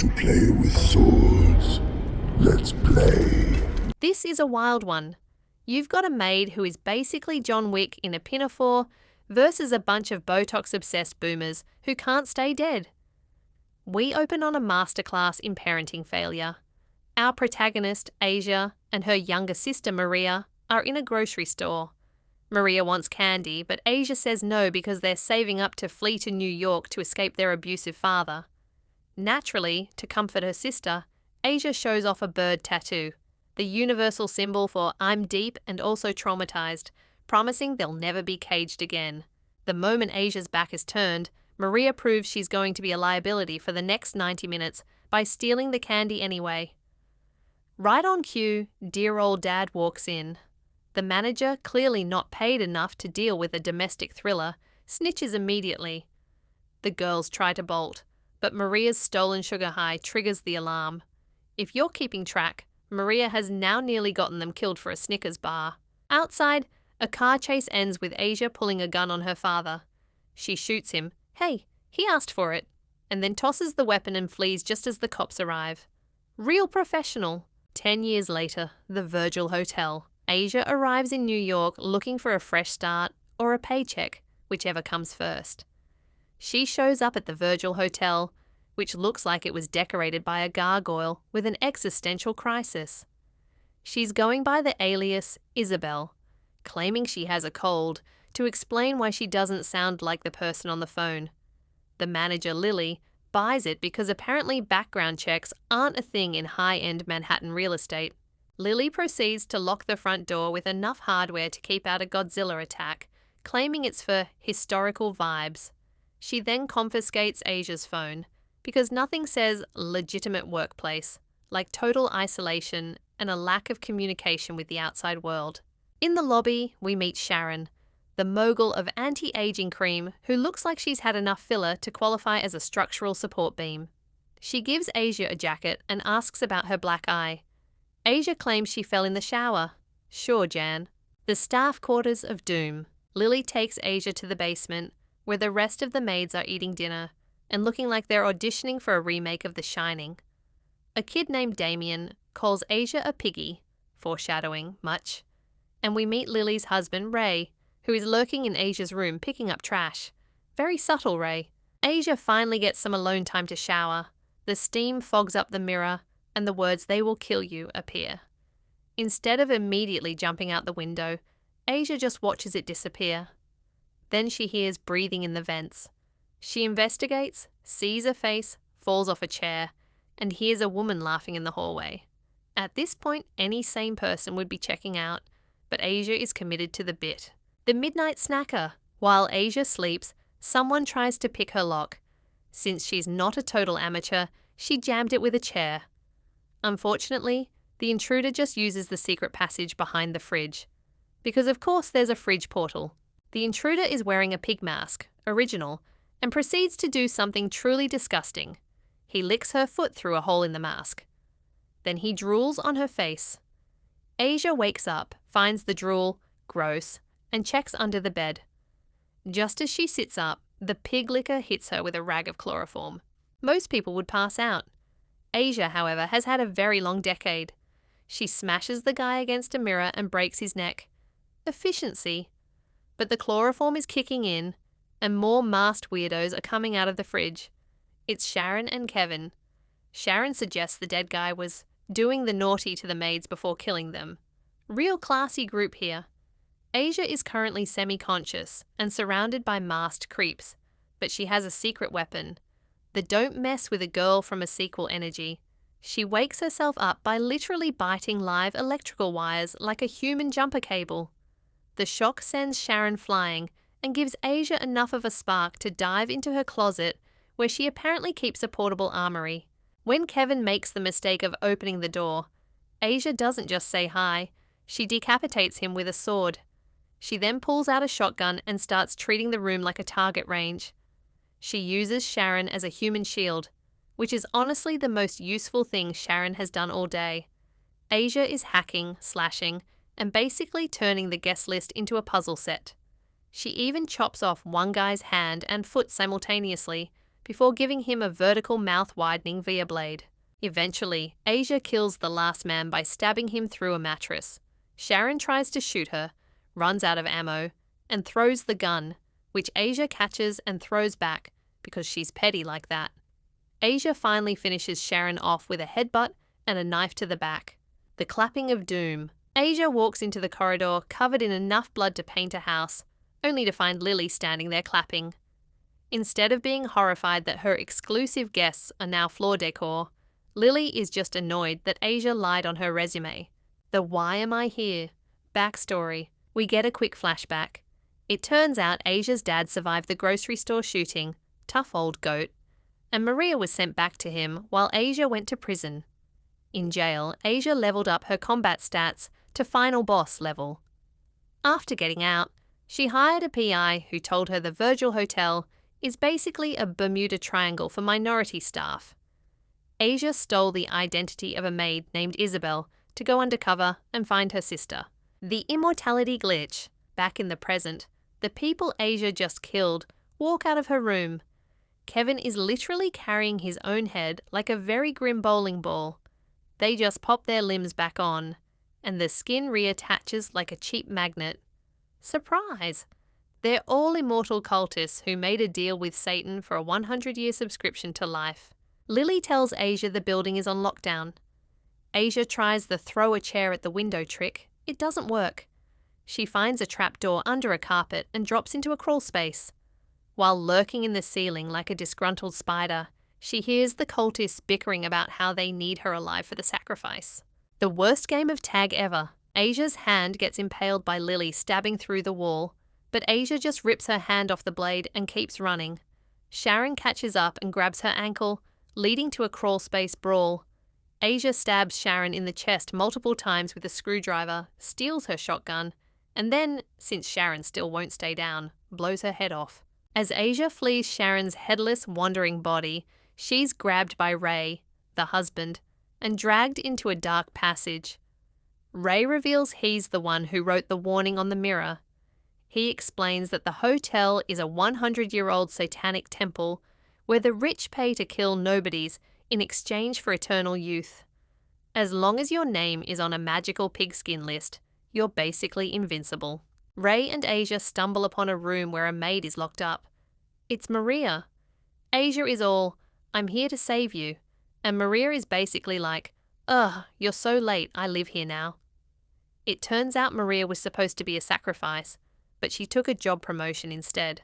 to play with swords? Let's play. This is a wild one. You've got a maid who is basically John Wick in a pinafore versus a bunch of Botox-obsessed boomers who can't stay dead. We open on a masterclass in parenting failure. Our protagonist, Asia, and her younger sister, Maria, are in a grocery store. Maria wants candy, but Asia says no because they're saving up to flee to New York to escape their abusive father. Naturally, to comfort her sister, Asia shows off a bird tattoo, the universal symbol for I'm deep and also traumatized, promising they'll never be caged again. The moment Asia's back is turned, Maria proves she's going to be a liability for the next 90 minutes by stealing the candy anyway. Right on cue, dear old dad walks in. The manager, clearly not paid enough to deal with a domestic thriller, snitches immediately. The girls try to bolt, but Maria's stolen sugar high triggers the alarm. If you're keeping track, Maria has now nearly gotten them killed for a Snickers bar. Outside, a car chase ends with Asia pulling a gun on her father. She shoots him. Hey, he asked for it. And then tosses the weapon and flees just as the cops arrive. Real professional. 10 years later, the Virgil Hotel. Asia arrives in New York looking for a fresh start or a paycheck, whichever comes first. She shows up at the Virgil Hotel, which looks like it was decorated by a gargoyle with an existential crisis. She's going by the alias Isabel, claiming she has a cold to explain why she doesn't sound like the person on the phone. The manager, Lily, buys it because apparently background checks aren't a thing in high-end Manhattan real estate. Lily proceeds to lock the front door with enough hardware to keep out a Godzilla attack, claiming it's for historical vibes. She then confiscates Asia's phone, because nothing says legitimate workplace like total isolation and a lack of communication with the outside world. In the lobby, we meet Sharon, the mogul of anti-aging cream who looks like she's had enough filler to qualify as a structural support beam. She gives Asia a jacket and asks about her black eye. Asia claims she fell in the shower. Sure, Jan. The staff quarters of doom. Lily takes Asia to the basement, where the rest of the maids are eating dinner and looking like they're auditioning for a remake of The Shining. A kid named Damien calls Asia a piggy, foreshadowing much, and we meet Lily's husband, Ray, who is lurking in Asia's room picking up trash. Very subtle, Ray. Asia finally gets some alone time to shower. The steam fogs up the mirror, and the words "they will kill you" appear. Instead of immediately jumping out the window, Asia just watches it disappear. Then she hears breathing in the vents. She investigates, sees a face, falls off a chair, and hears a woman laughing in the hallway. At this point, any sane person would be checking out, but Asia is committed to the bit. The midnight snacker. While Asia sleeps, someone tries to pick her lock. Since she's not a total amateur, she jammed it with a chair. Unfortunately, the intruder just uses the secret passage behind the fridge. Because of course there's a fridge portal. The intruder is wearing a pig mask, original, and proceeds to do something truly disgusting. He licks her foot through a hole in the mask. Then he drools on her face. Asia wakes up, finds the drool, gross, and checks under the bed. Just as she sits up, the pig licker hits her with a rag of chloroform. Most people would pass out. Asia, however, has had a very long decade. She smashes the guy against a mirror and breaks his neck. Efficiency. But the chloroform is kicking in, and more masked weirdos are coming out of the fridge. It's Sharon and Kevin. Sharon suggests the dead guy was doing the naughty to the maids before killing them. Real classy group here. Asia is currently semi-conscious and surrounded by masked creeps, but she has a secret weapon. The don't mess with a girl from a sequel energy. She wakes herself up by literally biting live electrical wires like a human jumper cable. The shock sends Sharon flying and gives Asia enough of a spark to dive into her closet where she apparently keeps a portable armory. When Kevin makes the mistake of opening the door, Asia doesn't just say hi, she decapitates him with a sword. She then pulls out a shotgun and starts treating the room like a target range. She uses Sharon as a human shield, which is honestly the most useful thing Sharon has done all day. Asia is hacking, slashing, and basically turning the guest list into a puzzle set. She even chops off one guy's hand and foot simultaneously, before giving him a vertical mouth-widening via blade. Eventually, Asia kills the last man by stabbing him through a mattress. Sharon tries to shoot her, runs out of ammo, and throws the gun, which Asia catches and throws back because she's petty like that. Asia finally finishes Sharon off with a headbutt and a knife to the back. The clapping of doom. Asia walks into the corridor covered in enough blood to paint a house, only to find Lily standing there clapping. Instead of being horrified that her exclusive guests are now floor decor, Lily is just annoyed that Asia lied on her resume. The "why am I here?" backstory. We get a quick flashback. It turns out Asia's dad survived the grocery store shooting, tough old goat, and Maria was sent back to him while Asia went to prison. In jail, Asia leveled up her combat stats to final boss level. After getting out, she hired a PI who told her the Virgil Hotel is basically a Bermuda Triangle for minority staff. Asia stole the identity of a maid named Isabel to go undercover and find her sister. The immortality glitch. Back in the present, the people Asia just killed walk out of her room. Kevin is literally carrying his own head like a very grim bowling ball. They just pop their limbs back on, and the skin reattaches like a cheap magnet. Surprise! They're all immortal cultists who made a deal with Satan for a 100-year subscription to life. Lily tells Asia the building is on lockdown. Asia tries the throw a chair at the window trick. It doesn't work. She finds a trapdoor under a carpet and drops into a crawl space. While lurking in the ceiling like a disgruntled spider, she hears the cultists bickering about how they need her alive for the sacrifice. The worst game of tag ever. Asia's hand gets impaled by Lily stabbing through the wall, but Asia just rips her hand off the blade and keeps running. Sharon catches up and grabs her ankle, leading to a crawl space brawl. Asia stabs Sharon in the chest multiple times with a screwdriver, steals her shotgun, and then, since Sharon still won't stay down, blows her head off. As Asia flees Sharon's headless, wandering body, she's grabbed by Ray, the husband, and dragged into a dark passage. Ray reveals he's the one who wrote the warning on the mirror. He explains that the hotel is a 100-year-old satanic temple where the rich pay to kill nobodies in exchange for eternal youth. As long as your name is on a magical pigskin list, you're basically invincible. Ray and Asia stumble upon a room where a maid is locked up. It's Maria. Asia is all, "I'm here to save you," and Maria is basically like, "Ugh, you're so late, I live here now." It turns out Maria was supposed to be a sacrifice, but she took a job promotion instead.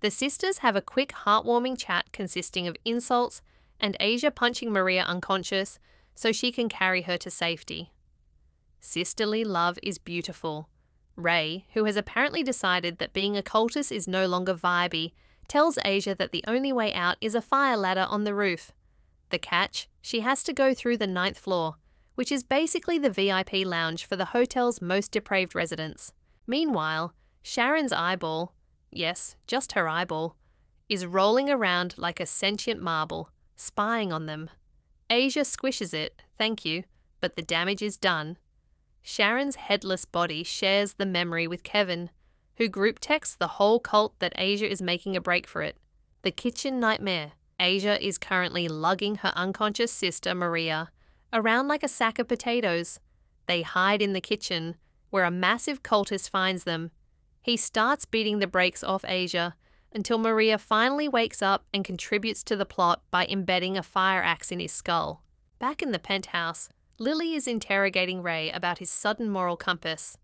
The sisters have a quick, heartwarming chat consisting of insults and Asia punching Maria unconscious so she can carry her to safety. Sisterly love is beautiful. Ray, who has apparently decided that being a cultist is no longer vibey, tells Asia that the only way out is a fire ladder on the roof. The catch? She has to go through the 9th floor, which is basically the VIP lounge for the hotel's most depraved residents. Meanwhile, Sharon's eyeball, yes, just her eyeball, is rolling around like a sentient marble, spying on them. Asia squishes it, thank you, but the damage is done. Sharon's headless body shares the memory with Kevin, who group texts the whole cult that Asia is making a break for it. The kitchen nightmare. Asia is currently lugging her unconscious sister, Maria, around like a sack of potatoes. They hide in the kitchen, where a massive cultist finds them. He starts beating the brakes off Asia until Maria finally wakes up and contributes to the plot by embedding a fire axe in his skull. Back in the penthouse, Lily is interrogating Ray about his sudden moral compass.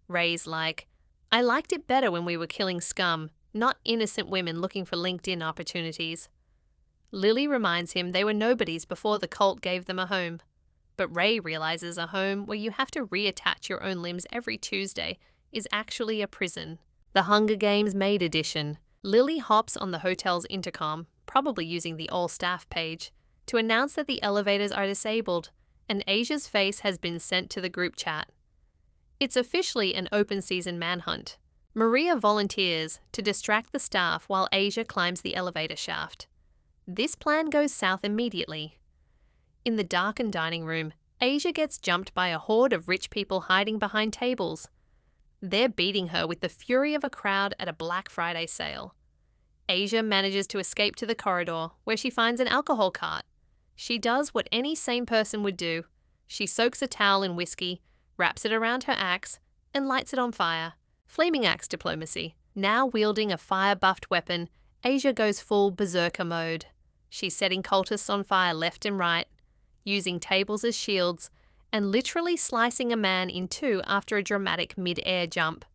Ray's like, "I liked it better when we were killing scum, not innocent women looking for LinkedIn opportunities." Lily reminds him they were nobodies before the cult gave them a home. But Ray realizes a home where you have to reattach your own limbs every Tuesday is actually a prison. The Hunger Games Maid Edition. Lily hops on the hotel's intercom, probably using the all-staff page, to announce that the elevators are disabled, and Asia's face has been sent to the group chat. It's officially an open-season manhunt. Maria volunteers to distract the staff while Asia climbs the elevator shaft. This plan goes south immediately. In the darkened dining room, Asia gets jumped by a horde of rich people hiding behind tables. They're beating her with the fury of a crowd at a Black Friday sale. Asia manages to escape to the corridor, where she finds an alcohol cart. She does what any sane person would do. She soaks a towel in whiskey, wraps it around her axe, and lights it on fire. Flaming axe diplomacy. Now wielding a fire-buffed weapon, Asia goes full berserker mode. She's setting cultists on fire left and right, using tables as shields, and literally slicing a man in two after a dramatic mid-air jump.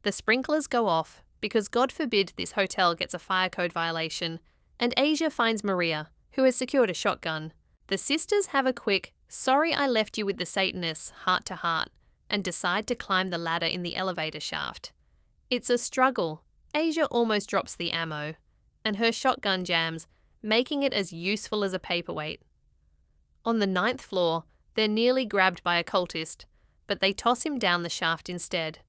The sprinklers go off, because God forbid this hotel gets a fire code violation, and Asia finds Maria, who has secured a shotgun. The sisters have a quick, "sorry I left you with the Satanists," heart-to-heart, and decide to climb the ladder in the elevator shaft. It's a struggle. Asia almost drops the ammo, and her shotgun jams, making it as useful as a paperweight. On the 9th floor, they're nearly grabbed by a cultist, but they toss him down the shaft instead.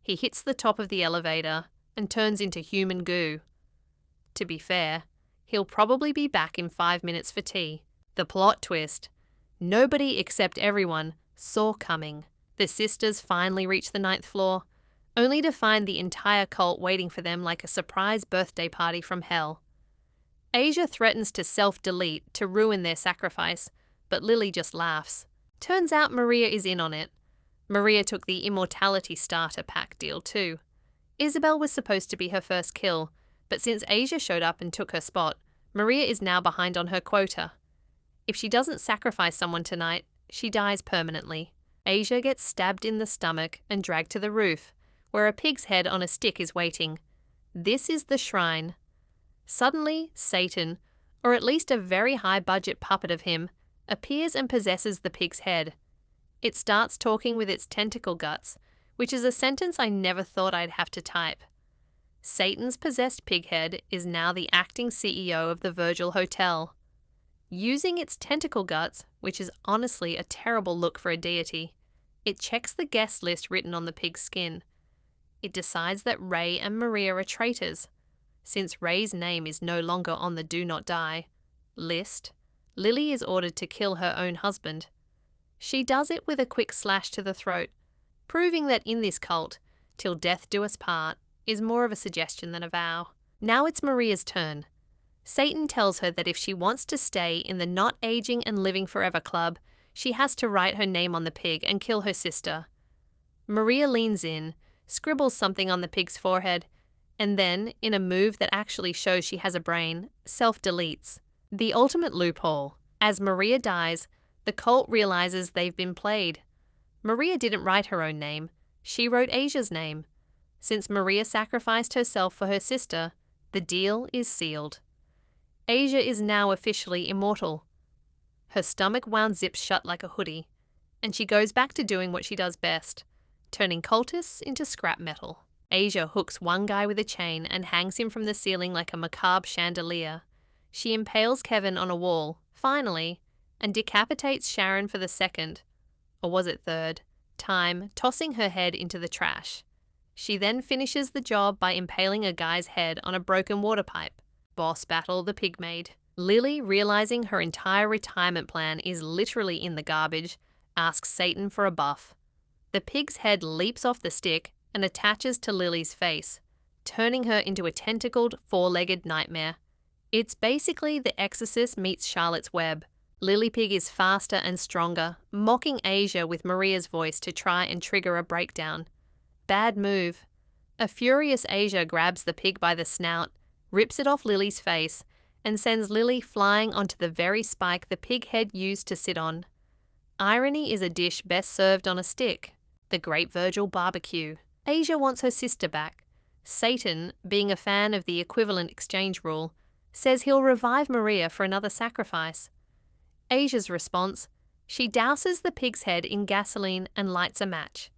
He hits the top of the elevator and turns into human goo. To be fair, he'll probably be back in 5 minutes for tea. The plot twist. Nobody except everyone saw coming. The sisters finally reach the 9th floor, only to find the entire cult waiting for them like a surprise birthday party from hell. Asia threatens to self-delete to ruin their sacrifice, but Lily just laughs. Turns out Maria is in on it. Maria took the Immortality Starter Pack deal too. Isabel was supposed to be her first kill, but since Asia showed up and took her spot, Maria is now behind on her quota. If she doesn't sacrifice someone tonight, she dies permanently. Asia gets stabbed in the stomach and dragged to the roof, where a pig's head on a stick is waiting. This is the shrine. Suddenly, Satan, or at least a very high-budget puppet of him, appears and possesses the pig's head. It starts talking with its tentacle guts, which is a sentence I never thought I'd have to type. Satan's possessed pig head is now the acting CEO of the Virgil Hotel. Using its tentacle guts, which is honestly a terrible look for a deity, it checks the guest list written on the pig's skin. It decides that Ray and Maria are traitors. Since Ray's name is no longer on the Do Not Die list, Lily is ordered to kill her own husband. She does it with a quick slash to the throat, proving that in this cult, till death do us part is more of a suggestion than a vow. Now it's Maria's turn. Satan tells her that if she wants to stay in the Not Aging and Living Forever Club, she has to write her name on the pig and kill her sister. Maria leans in, scribbles something on the pig's forehead, and then, in a move that actually shows she has a brain, self-deletes. The ultimate loophole. As Maria dies, the cult realizes they've been played. Maria didn't write her own name. She wrote Asia's name. Since Maria sacrificed herself for her sister, the deal is sealed. Asia is now officially immortal. Her stomach wound zips shut like a hoodie, and she goes back to doing what she does best, turning cultists into scrap metal. Asia hooks one guy with a chain and hangs him from the ceiling like a macabre chandelier. She impales Kevin on a wall, finally, and decapitates Sharon for the second, or was it third, time, tossing her head into the trash. She then finishes the job by impaling a guy's head on a broken water pipe. Boss battle the pigmaid. Lily, realizing her entire retirement plan is literally in the garbage, asks Satan for a buff. The pig's head leaps off the stick and attaches to Lily's face, turning her into a tentacled, four-legged nightmare. It's basically The Exorcist meets Charlotte's Web. Lily Pig is faster and stronger, mocking Asia with Maria's voice to try and trigger a breakdown. Bad move. A furious Asia grabs the pig by the snout, rips it off Lily's face, and sends Lily flying onto the very spike the pig head used to sit on. Irony is a dish best served on a stick. The Great Virgil Barbecue. Asia wants her sister back. Satan, being a fan of the equivalent exchange rule, says he'll revive Maria for another sacrifice. Asia's response: she douses the pig's head in gasoline and lights a match.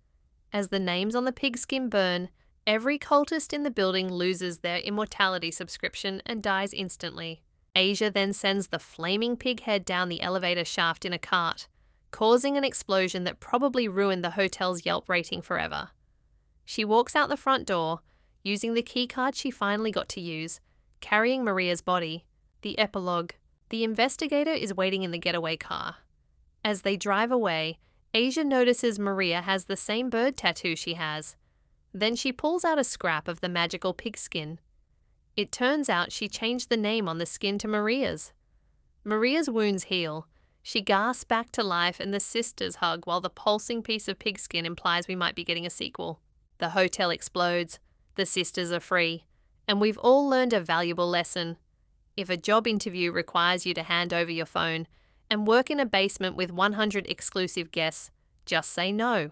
As the names on the pigskin burn, every cultist in the building loses their immortality subscription and dies instantly. Asia then sends the flaming pig head down the elevator shaft in a cart, causing an explosion that probably ruined the hotel's Yelp rating forever. She walks out the front door, using the keycard she finally got to use, carrying Maria's body. The epilogue. The investigator is waiting in the getaway car. As they drive away, Asia notices Maria has the same bird tattoo she has. Then she pulls out a scrap of the magical pigskin. It turns out she changed the name on the skin to Maria's. Maria's wounds heal. She gasps back to life and the sisters hug while the pulsing piece of pigskin implies we might be getting a sequel. The hotel explodes. The sisters are free. And we've all learned a valuable lesson. If a job interview requires you to hand over your phone and work in a basement with 100 exclusive guests, just say no.